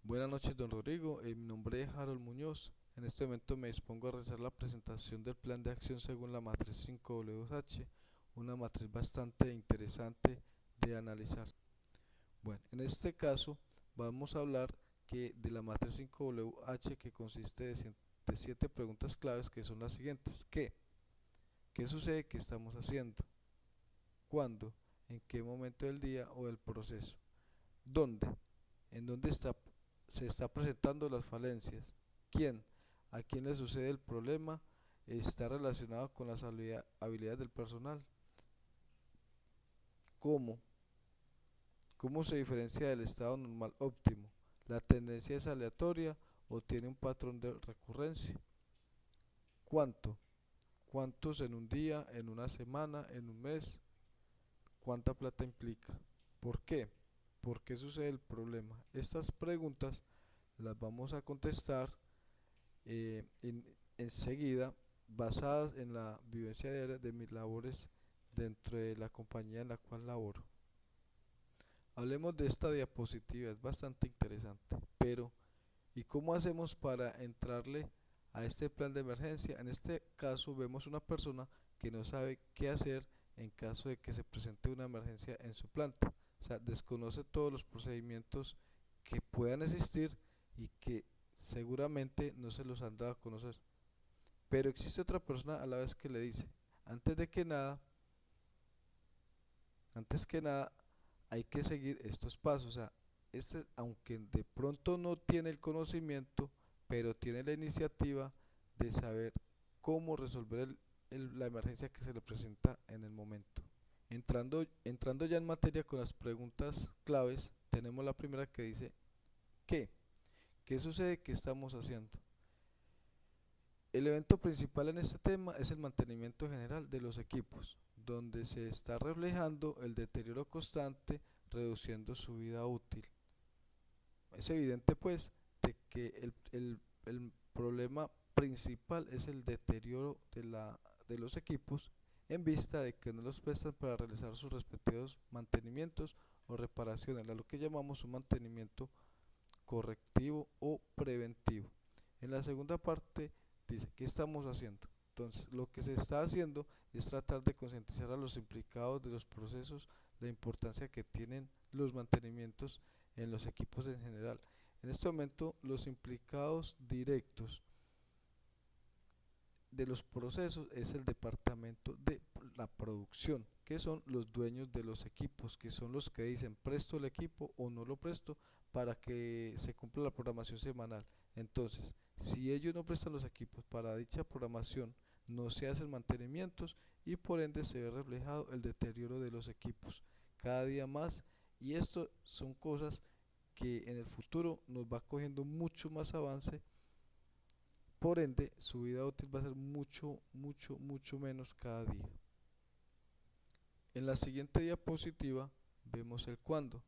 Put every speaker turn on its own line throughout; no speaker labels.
Buenas noches, don Rodrigo. Mi nombre es Harold Muñoz. En este momento me dispongo a realizar la presentación del plan de acción según la matriz 5WH, una matriz bastante interesante de analizar. Bueno, en este caso vamos a hablar de la matriz 5WH, que consiste de 7 preguntas claves, que son las siguientes. ¿Qué sucede? ¿Qué estamos haciendo? ¿Cuándo? ¿En qué momento del día o del proceso? ¿Dónde? ¿En dónde se está presentando las falencias? ¿Quién? ¿A quién le sucede el problema? ¿Está relacionado con las habilidades del personal? ¿Cómo? ¿Cómo se diferencia del estado normal óptimo? ¿La tendencia es aleatoria o tiene un patrón de recurrencia? ¿Cuánto? ¿Cuántos en un día, en una semana, en un mes? ¿Cuánta plata implica? ¿Por qué? ¿Por qué sucede el problema? Estas preguntas las vamos a contestar enseguida, basadas en la vivencia diaria de mis labores dentro de la compañía en la cual laboro. Hablemos de esta diapositiva, es bastante interesante, pero ¿y cómo hacemos para entrarle a este plan de emergencia? En este caso vemos una persona que no sabe qué hacer en caso de que se presente una emergencia en su planta. O sea, desconoce todos los procedimientos que puedan existir y que seguramente no se los han dado a conocer. Pero existe otra persona a la vez que le dice, antes de que nada, antes que nada, hay que seguir estos pasos. O sea, aunque de pronto no tiene el conocimiento, pero tiene la iniciativa de saber cómo resolver la emergencia que se le presenta en el momento. Entrando ya en materia con las preguntas claves, tenemos la primera que dice, ¿qué? ¿Qué sucede? ¿Qué estamos haciendo? El evento principal en este tema es el mantenimiento general de los equipos, donde se está reflejando el deterioro constante, reduciendo su vida útil. Es evidente pues de que el problema principal es el deterioro de los equipos, en vista de que no los prestan para realizar sus respectivos mantenimientos o reparaciones, a lo que llamamos un mantenimiento correctivo o preventivo. En la segunda parte dice, ¿qué estamos haciendo? Entonces, lo que se está haciendo es tratar de concientizar a los implicados de los procesos, la importancia que tienen los mantenimientos en los equipos en general. En este momento, los implicados directos de los procesos es el departamento de la producción, que son los dueños de los equipos, que son los que dicen presto el equipo o no lo presto para que se cumpla la programación semanal. Entonces, si ellos no prestan los equipos para dicha programación, no se hacen mantenimientos y por ende se ve reflejado el deterioro de los equipos cada día más, y esto son cosas que en el futuro nos va cogiendo mucho más avance. Por ende, su vida útil va a ser mucho menos cada día. En la siguiente diapositiva vemos el cuándo,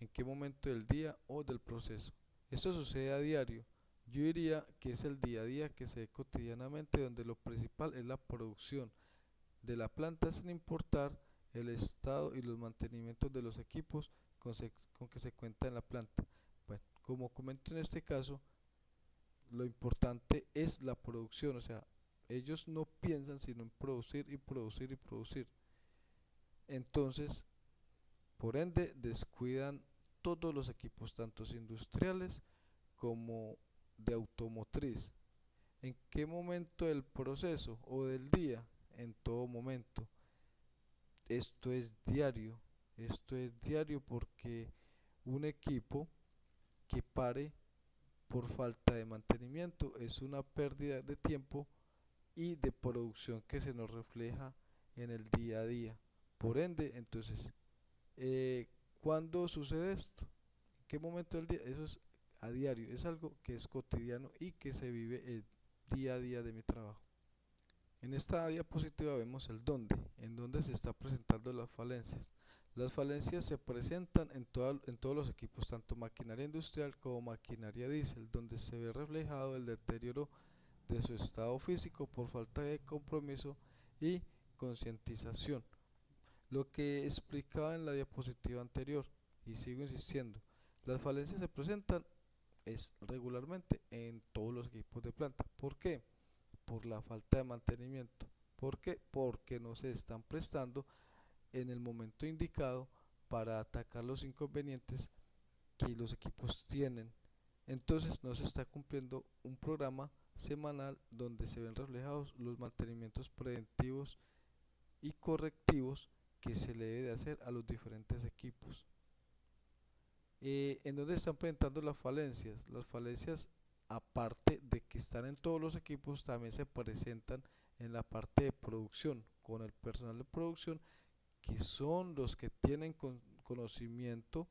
en qué momento del día o del proceso. Esto sucede a diario. Yo diría que es el día a día que se ve cotidianamente, donde lo principal es la producción de la planta sin importar el estado y los mantenimientos de los equipos con que se cuenta en la planta. Bueno, como comento en este caso, lo importante es la producción. O sea, ellos no piensan sino en producir y producir y producir. Entonces, por ende, descuidan todos los equipos, tanto industriales como de automotriz. ¿En qué momento del proceso o del día? En todo momento. Esto es diario. Esto es diario porque un equipo que pare por falta de mantenimiento es una pérdida de tiempo y de producción que se nos refleja en el día a día. Por ende, entonces, ¿cuándo sucede esto? ¿En qué momento del día? Eso es a diario, es algo que es cotidiano y que se vive el día a día de mi trabajo. En esta diapositiva vemos el dónde, en dónde se está presentando las falencias. Las falencias se presentan en todos los equipos, tanto maquinaria industrial como maquinaria diésel, donde se ve reflejado el deterioro de su estado físico por falta de compromiso y concientización. Lo que explicaba en la diapositiva anterior, y sigo insistiendo, las falencias se presentan es regularmente en todos los equipos de planta. ¿Por qué? Por la falta de mantenimiento. ¿Por qué? Porque no se están prestando en el momento indicado para atacar los inconvenientes que los equipos tienen. Entonces no se está cumpliendo un programa semanal donde se ven reflejados los mantenimientos preventivos y correctivos que se le debe de hacer a los diferentes equipos. ¿En dónde están presentando las falencias? Las falencias, aparte de que están en todos los equipos, también se presentan en la parte de producción, con el personal de producción, que son los que tienen conocimiento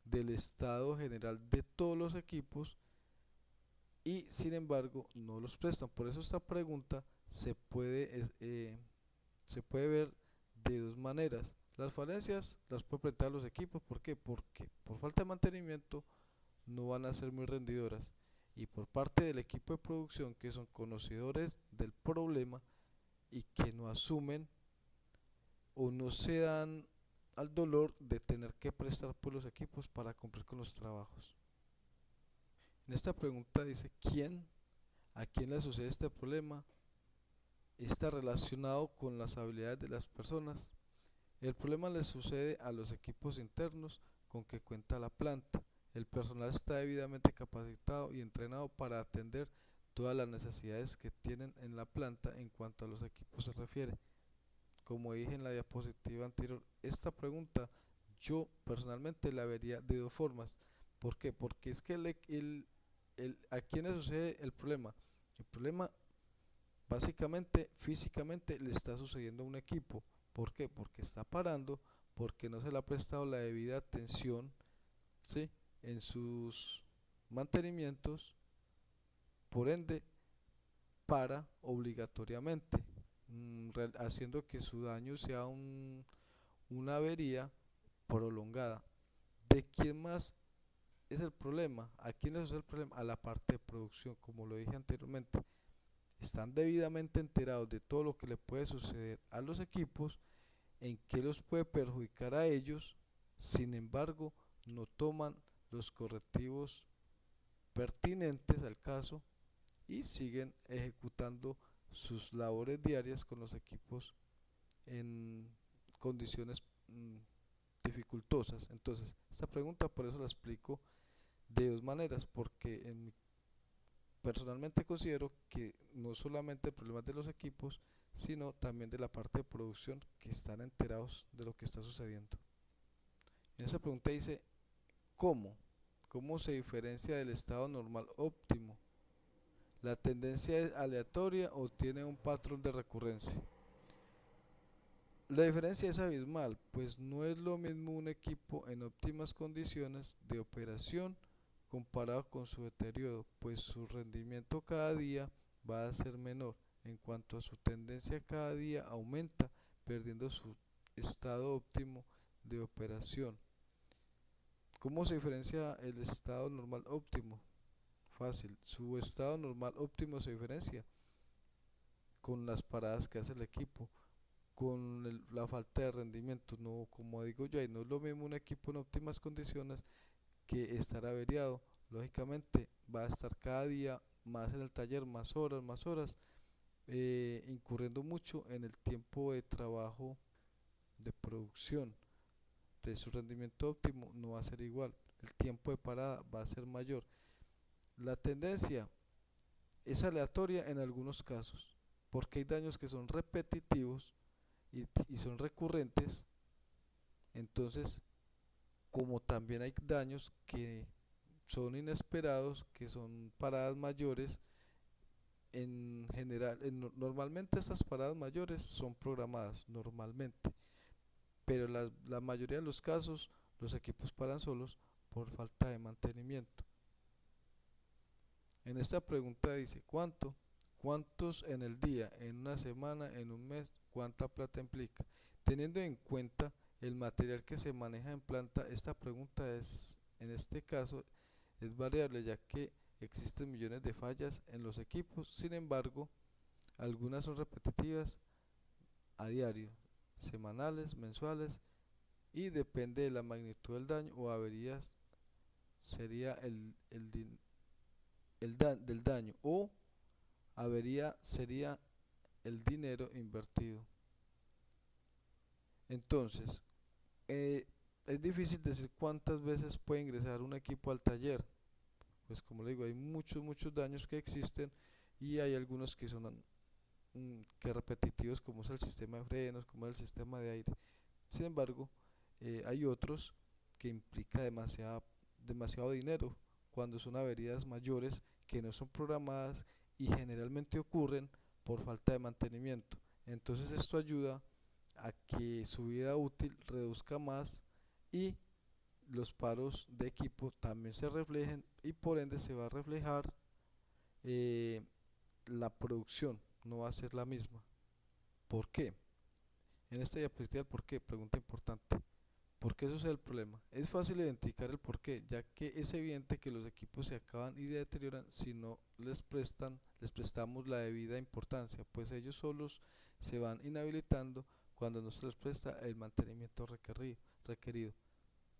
del estado general de todos los equipos y sin embargo no los prestan. Por eso esta pregunta se puede ver de dos maneras. Las falencias las puede presentar los equipos. ¿Por qué? Porque por falta de mantenimiento no van a ser muy rendidoras. Y por parte del equipo de producción, que son conocedores del problema y que no asumen o no se dan al dolor de tener que prestar por los equipos para cumplir con los trabajos. En esta pregunta dice, ¿a quién le sucede este problema? Está relacionado con las habilidades de las personas. El problema le sucede a los equipos internos con que cuenta la planta. El personal está debidamente capacitado y entrenado para atender todas las necesidades que tienen en la planta en cuanto a los equipos se refiere. Como dije en la diapositiva anterior, esta pregunta yo personalmente la vería de dos formas. ¿Por qué? Porque es que ¿a quién le sucede el problema? El problema básicamente, físicamente, le está sucediendo a un equipo. ¿Por qué? Porque está parando, porque no se le ha prestado la debida atención, ¿sí?, en sus mantenimientos, por ende, para obligatoriamente, haciendo que su daño sea una avería prolongada. ¿De quién más es el problema? ¿A quién le sucede el problema? A la parte de producción, como lo dije anteriormente. Están debidamente enterados de todo lo que le puede suceder a los equipos, en qué los puede perjudicar a ellos, sin embargo, no toman los correctivos pertinentes al caso y siguen ejecutando sus labores diarias con los equipos en condiciones dificultosas. Entonces, esta pregunta por eso la explico de dos maneras, porque personalmente considero que no solamente el problema es de los equipos, sino también de la parte de producción que están enterados de lo que está sucediendo. En esa pregunta dice, ¿cómo? ¿Cómo se diferencia del estado normal óptimo? ¿La tendencia es aleatoria o tiene un patrón de recurrencia? La diferencia es abismal, pues no es lo mismo un equipo en óptimas condiciones de operación comparado con su deterioro, pues su rendimiento cada día va a ser menor. En cuanto a su tendencia, cada día aumenta, perdiendo su estado óptimo de operación. ¿Cómo se diferencia el estado normal óptimo? Fácil, su estado normal óptimo se diferencia con las paradas que hace el equipo, con la falta de rendimiento. No, como digo yo, no es lo mismo un equipo en óptimas condiciones que estar averiado. Lógicamente va a estar cada día más en el taller, más horas, incurriendo mucho en el tiempo de trabajo de producción. De su rendimiento óptimo no va a ser igual, el tiempo de parada va a ser mayor. La tendencia es aleatoria en algunos casos, porque hay daños que son repetitivos y son recurrentes. Entonces, como también hay daños que son inesperados, que son paradas mayores, en general, normalmente estas paradas mayores son programadas, normalmente, pero la mayoría de los casos los equipos paran solos por falta de mantenimiento. En esta pregunta dice, ¿cuánto? ¿Cuántos en el día, en una semana, en un mes? ¿Cuánta plata implica? Teniendo en cuenta el material que se maneja en planta, esta pregunta en este caso, es variable, ya que existen millones de fallas en los equipos. Sin embargo, algunas son repetitivas a diario, semanales, mensuales, y depende de la magnitud del daño o averías, sería del daño, o avería sería el dinero invertido. Entonces, es difícil decir cuántas veces puede ingresar un equipo al taller. Pues como le digo, hay muchos daños que existen, y hay algunos que son que repetitivos, como es el sistema de frenos, como es el sistema de aire. Sin embargo, hay otros que implica demasiado dinero, cuando son averías mayores que no son programadas y generalmente ocurren por falta de mantenimiento. Entonces esto ayuda a que su vida útil reduzca más, y los paros de equipo también se reflejen, y por ende se va a reflejar, eh, la producción no va a ser la misma. ¿Por qué? En esta diapositiva, el por qué, pregunta importante. ¿Por qué eso es el problema? Es fácil identificar el por qué, ya que es evidente que los equipos se acaban y deterioran si no les prestamos la debida importancia, pues ellos solos se van inhabilitando cuando no se les presta el mantenimiento requerido.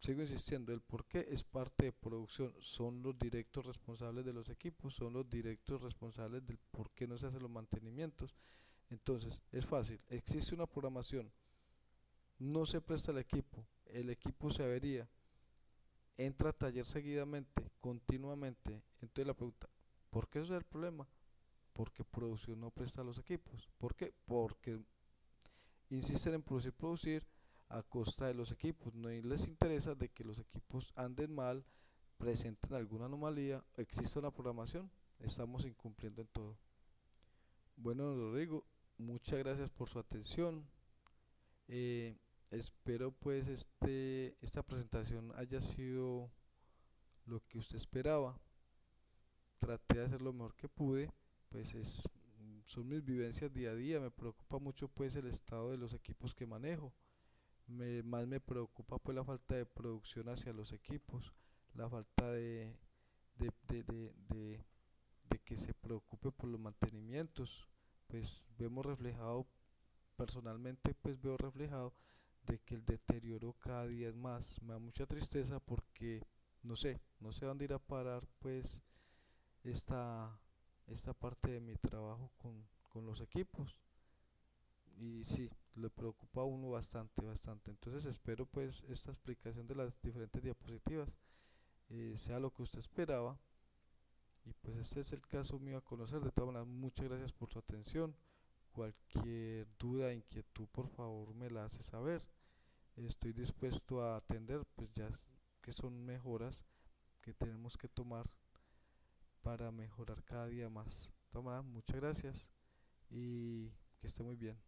Sigo insistiendo, el por qué es parte de producción, son los directos responsables de los equipos, son los directos responsables del por qué no se hacen los mantenimientos. Entonces, es fácil, existe una programación, no se presta el equipo se avería, entra a taller seguidamente, continuamente. Entonces la pregunta, ¿por qué eso es el problema? Porque producción no presta los equipos. ¿Por qué? Porque insisten en producir a costa de los equipos. No les interesa de que los equipos anden mal, presenten alguna anomalía, exista una programación, estamos incumpliendo en todo. Bueno, Rodrigo, muchas gracias por su atención. Eh, Espero pues esta presentación haya sido lo que usted esperaba. Traté de hacer lo mejor que pude, pues son mis vivencias día a día. Me preocupa mucho pues el estado de los equipos que manejo. Más me preocupa pues la falta de producción hacia los equipos, la falta de que se preocupe por los mantenimientos. Pues vemos reflejado, personalmente pues veo reflejado de que el deterioro cada día es más. Me da mucha tristeza porque no sé dónde ir a parar pues esta, esta parte de mi trabajo con los equipos. Y sí, le preocupa a uno bastante. Entonces espero pues esta explicación de las diferentes diapositivas sea lo que usted esperaba. Y pues este es el caso mío a conocer. De todas maneras, muchas gracias por su atención. Cualquier duda, inquietud, por favor me la hace saber. Estoy dispuesto a atender, pues ya que son mejoras que tenemos que tomar para mejorar cada día más. De todas maneras, muchas gracias y que esté muy bien.